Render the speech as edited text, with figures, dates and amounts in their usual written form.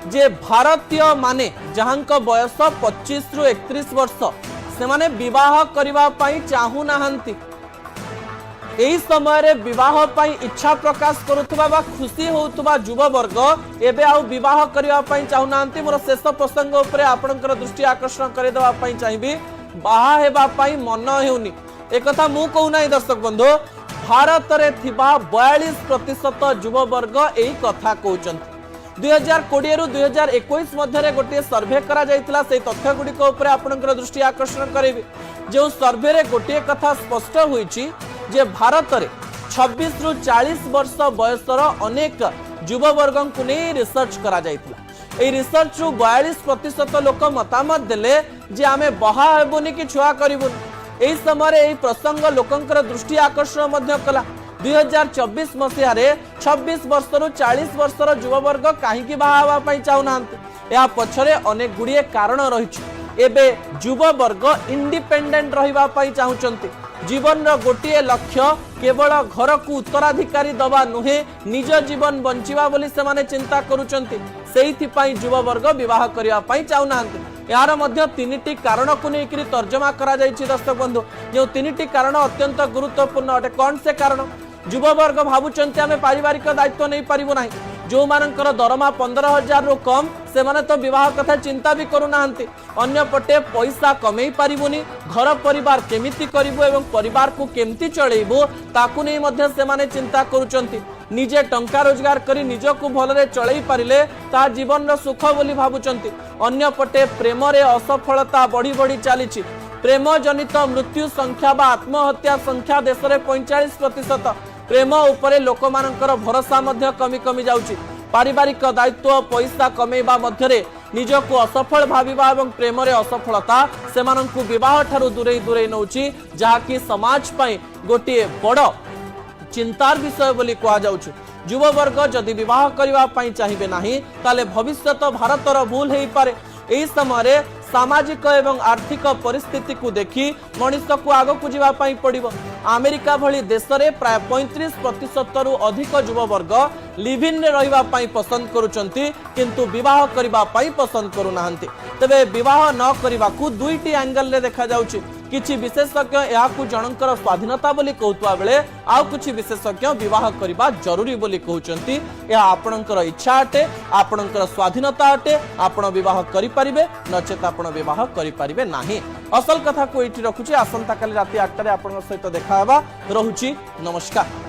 जे भारतीय माने जहांक बयस 25 रु 31 वर्ष से माने विवाह करबा पई चाहू नाहंती। एही समय रे विवाह पई इच्छा प्रकाश करुथबा बा खुशी होउतबा युवा वर्ग एबे आउ विवाह करबा पई चाहू नाहंती। मोर शेष प्रसंग उपरे आपनकर दृष्टि आकर्षण करे देबा पई चाहिबी। बाहा हेबा पई मन हेउनी एकथा मु कहू नाही दर्शक बंधु। भारत रे थिबा 42% युवा वर्ग एही कथा कहउचंती। 2020 रु 2021 मध्य गोटे सर्वे करा जाइतिला से तथ्य गुड़िक उपरे आपनकर दृष्टि आकर्षण करेबी। जो सर्वे रे गोटे कथा स्पष्ट होईची जे भारत रे 26 रु 40 वर्ष बयसर अनेक युवा वर्ग को नहीं रिसर्च करा जाइतिला। ए रिसर्च रु 42% लोक मतामत देले जे आमे बहा हेबोनी कि छुआ करिबोनी। एही समय रे एही प्रसंग लोकंकर दृष्टि आकर्षण मध्य कला। 2024 मसीह रे 26 वर्ष रु 40 वर्षर युवा वर्ग काहीकि बाहा हेबा पई चाहू नाहंती। या पछरे अनेक गुड़िए कारण रहिछि। एबे युवा वर्ग इंडिपेंडेंट रहिबा पई चाहुचंती। जीवन रो गोटिए लक्ष्य केवल घर को उत्तराधिकारी दबा नुहे निज जीवन बंचिबा बोली से माने चिंता करूचंती। सेहिथि पई युवा वर्ग विवाह करिया पई चाहू नाहंती। यार मध्य तीनिटी कारण को लेकर तर्जमा करा जायछि दर्शक बंधु। जो तीनिटी कारण अत्यंत गुरुत्वपूर्ण अटे। कौन से कारण? युवा वर्ग भावुचंती आमे पारिवारिक दायित्व नहीं पारिबो नाही। जो मानकर दरमा 15,000 रु कम से माने तो विवाह कथा चिंता भी करू नाहंती। अन्य पटे पैसा कमेई पारिबोनी, घर परिवार केमिति करिबो एवं परिवार को केमिति चलेइबो ताकू नै मध्य से माने चिंता करूचंती। निजे टंका रोजगार करी निजको भलरे चलई पारिले ता जीवन रो सुख बोली भावुचंती। अन्य पटे प्रेम रे असफलता बढ़ी बढ़ी चलीछि। प्रेम जनित मृत्यु संख्या बा आत्महत्या संख्या देश रे 45%। प्रेम उपरे लोक मानकर भरोसा मध्य कमी कमी जाउछि। पारिवारिक दायित्व पैसा कमेबा मध्यरे निजको असफल भाविबा एवं प्रेम रे असफलता सेमानंकु विवाह ठारू दूरे दूरे नउछि, जहाकी समाज पई गोटिए बड़ चिंतार विषय बोली कहा जाउछि। युवा वर्ग जदि विवाह करबा पई चाहिबे नाही ताले भविष्यत भारतर भूल हेई पारे। एही समय सामाजिक एवं आर्थिक परिस्थिति को देखि मनुष्य को आग को जीवा पई पड़िबो। अमेरिका भली देश रे प्राय 35% रु अधिक युवा वर्ग लिव इन रे रहिबा पई पसंद करूचंती, किंतु विवाह करबा पई पसंद करू नाहंती। तबे विवाह न करबा को दुईटी एंगल रे देखा जाउछि। किछि विशेषज्ञ याकू जनकर स्वाधीनता बोली कहउतवा बेले आउ किछि विशेषज्ञ विवाह करबा जरूरी बोली कहउचंती। या आपणकर इच्छा अटे, आपणकर स्वाधीनता अटे। आपण विवाह करि परिबे नचेत आपण विवाह करि परिबे नाही। असल कथा को एठी रखुछि। आसंता काली राति 8 रे आपन सहित देखा हेबा। रहुछि नमस्कार।